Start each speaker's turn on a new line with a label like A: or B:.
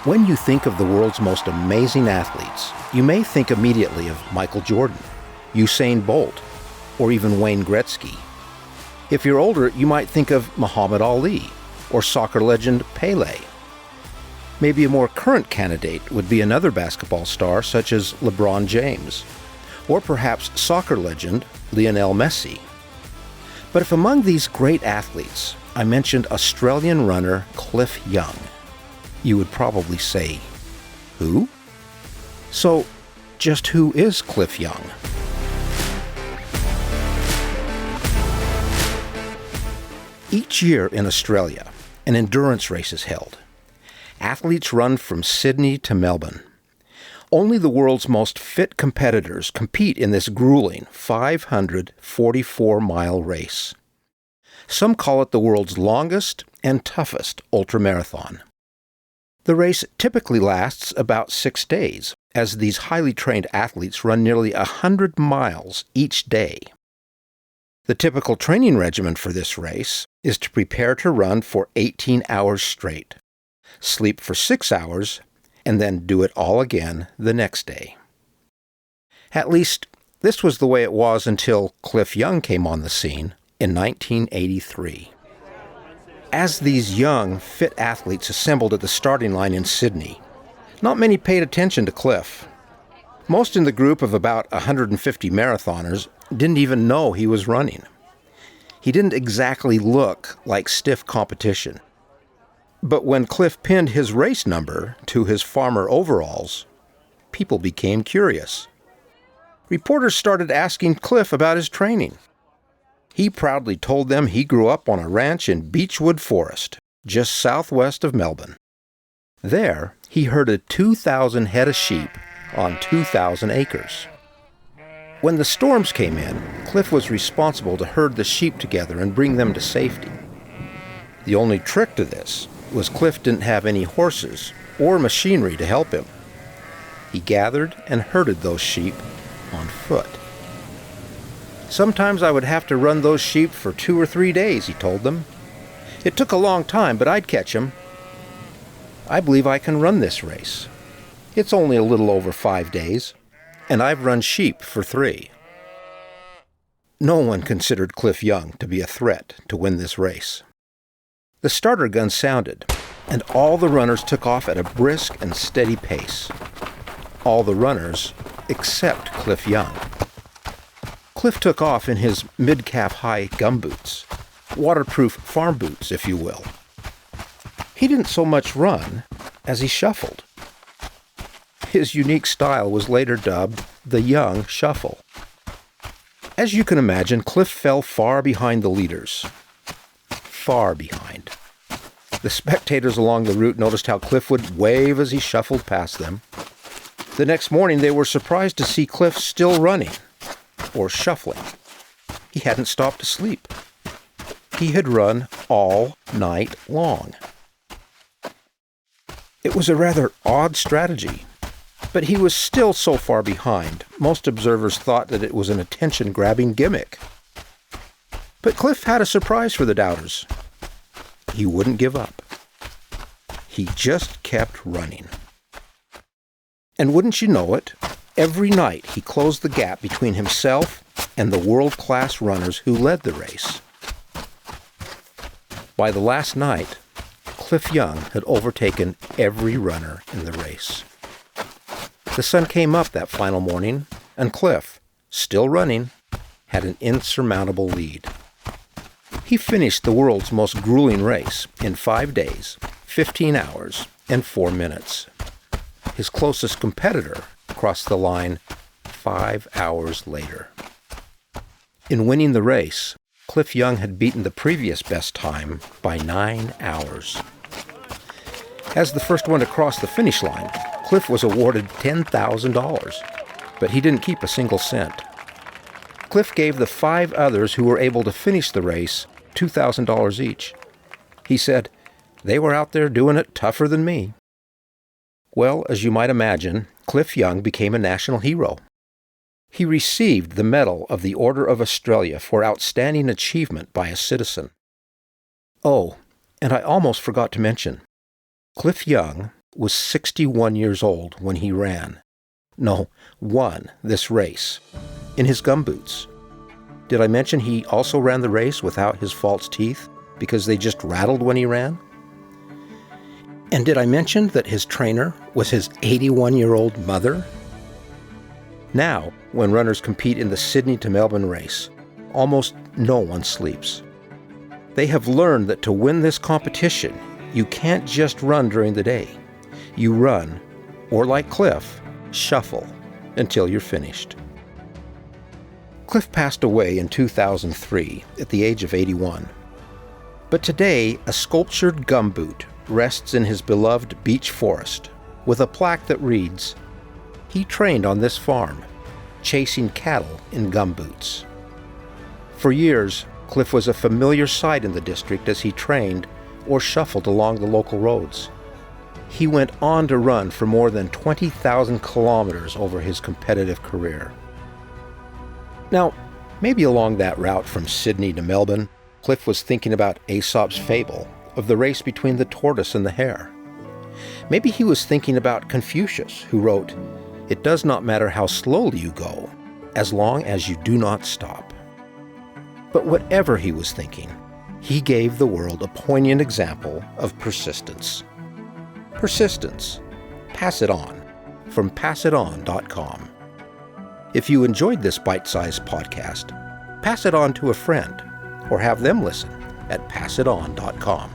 A: When you think of the world's most amazing athletes, you may think immediately of Michael Jordan, Usain Bolt, or even Wayne Gretzky. If you're older, you might think of Muhammad Ali or soccer legend Pelé. Maybe a more current candidate would be another basketball star such as LeBron James, or perhaps soccer legend Lionel Messi. But if among these great athletes I mentioned Australian runner Cliff Young, you would probably say, who? So, just who is Cliff Young? Each year in Australia, an endurance race is held. Athletes run from Sydney to Melbourne. Only the world's most fit competitors compete in this grueling 544-mile race. Some call it the world's longest and toughest ultramarathon. The race typically lasts about 6 days, as these highly trained athletes run nearly 100 miles each day. The typical training regimen for this race is to prepare to run for 18 hours straight, sleep for 6 hours, and then do it all again the next day. At least, this was the way it was until Cliff Young came on the scene in 1983. As these young, fit athletes assembled at the starting line in Sydney, not many paid attention to Cliff. Most in the group of about 150 marathoners didn't even know he was running. He didn't exactly look like stiff competition. But when Cliff pinned his race number to his farmer overalls, people became curious. Reporters started asking Cliff about his training. He proudly told them he grew up on a ranch in Beechwood Forest, just southwest of Melbourne. There, he herded 2,000 head of sheep on 2,000 acres. When the storms came in, Cliff was responsible to herd the sheep together and bring them to safety. The only trick to this was Cliff didn't have any horses or machinery to help him. He gathered and herded those sheep on foot. Sometimes I would have to run those sheep for 2 or 3 days, he told them. It took a long time, but I'd catch 'em. I believe I can run this race. It's only a little over 5 days, and I've run sheep for 3. No one considered Cliff Young to be a threat to win this race. The starter gun sounded, and all the runners took off at a brisk and steady pace. All the runners except Cliff Young. Cliff took off in his mid-calf high gumboots, waterproof farm boots, if you will. He didn't so much run as he shuffled. His unique style was later dubbed the Young Shuffle. As you can imagine, Cliff fell far behind the leaders. Far behind. The spectators along the route noticed how Cliff would wave as he shuffled past them. The next morning, they were surprised to see Cliff still running, or shuffling. He hadn't stopped to sleep. He had run all night long. It was a rather odd strategy, but he was still so far behind, most observers thought that it was an attention-grabbing gimmick. But Cliff had a surprise for the doubters. He wouldn't give up. He just kept running. And wouldn't you know it, every night he closed the gap between himself and the world-class runners who led the race. By the last night, Cliff Young had overtaken every runner in the race. The sun came up that final morning, and Cliff, still running, had an insurmountable lead. He finished the world's most grueling race in 5 days, 15 hours, and 4 minutes. His closest competitor crossed the line 5 hours later. In winning the race, Cliff Young had beaten the previous best time by 9 hours. As the first one to cross the finish line, Cliff was awarded $10,000, but he didn't keep a single cent. Cliff gave the 5 others who were able to finish the race $2,000 each. He said, "They were out there doing it tougher than me." Well, as you might imagine, Cliff Young became a national hero. He received the Medal of the Order of Australia for outstanding achievement by a citizen. Oh, and I almost forgot to mention, Cliff Young was 61 years old when he won this race in his gumboots. Did I mention he also ran the race without his false teeth because they just rattled when he ran? And did I mention that his trainer was his 81-year-old mother? Now, when runners compete in the Sydney-to-Melbourne race, almost no one sleeps. They have learned that to win this competition, you can't just run during the day. You run, or like Cliff, shuffle until you're finished. Cliff passed away in 2003 at the age of 81. But today, a sculptured gumboot rests in his beloved beech forest with a plaque that reads, "He trained on this farm, chasing cattle in gumboots." For years, Cliff was a familiar sight in the district as he trained or shuffled along the local roads. He went on to run for more than 20,000 kilometers over his competitive career. Now, maybe along that route from Sydney to Melbourne, Cliff was thinking about Aesop's fable of the race between the tortoise and the hare. Maybe he was thinking about Confucius, who wrote, "It does not matter how slowly you go, as long as you do not stop." But whatever he was thinking, he gave the world a poignant example of persistence. Persistence. Pass it on. From passiton.com. If you enjoyed this bite-sized podcast, pass it on to a friend or have them listen at passiton.com.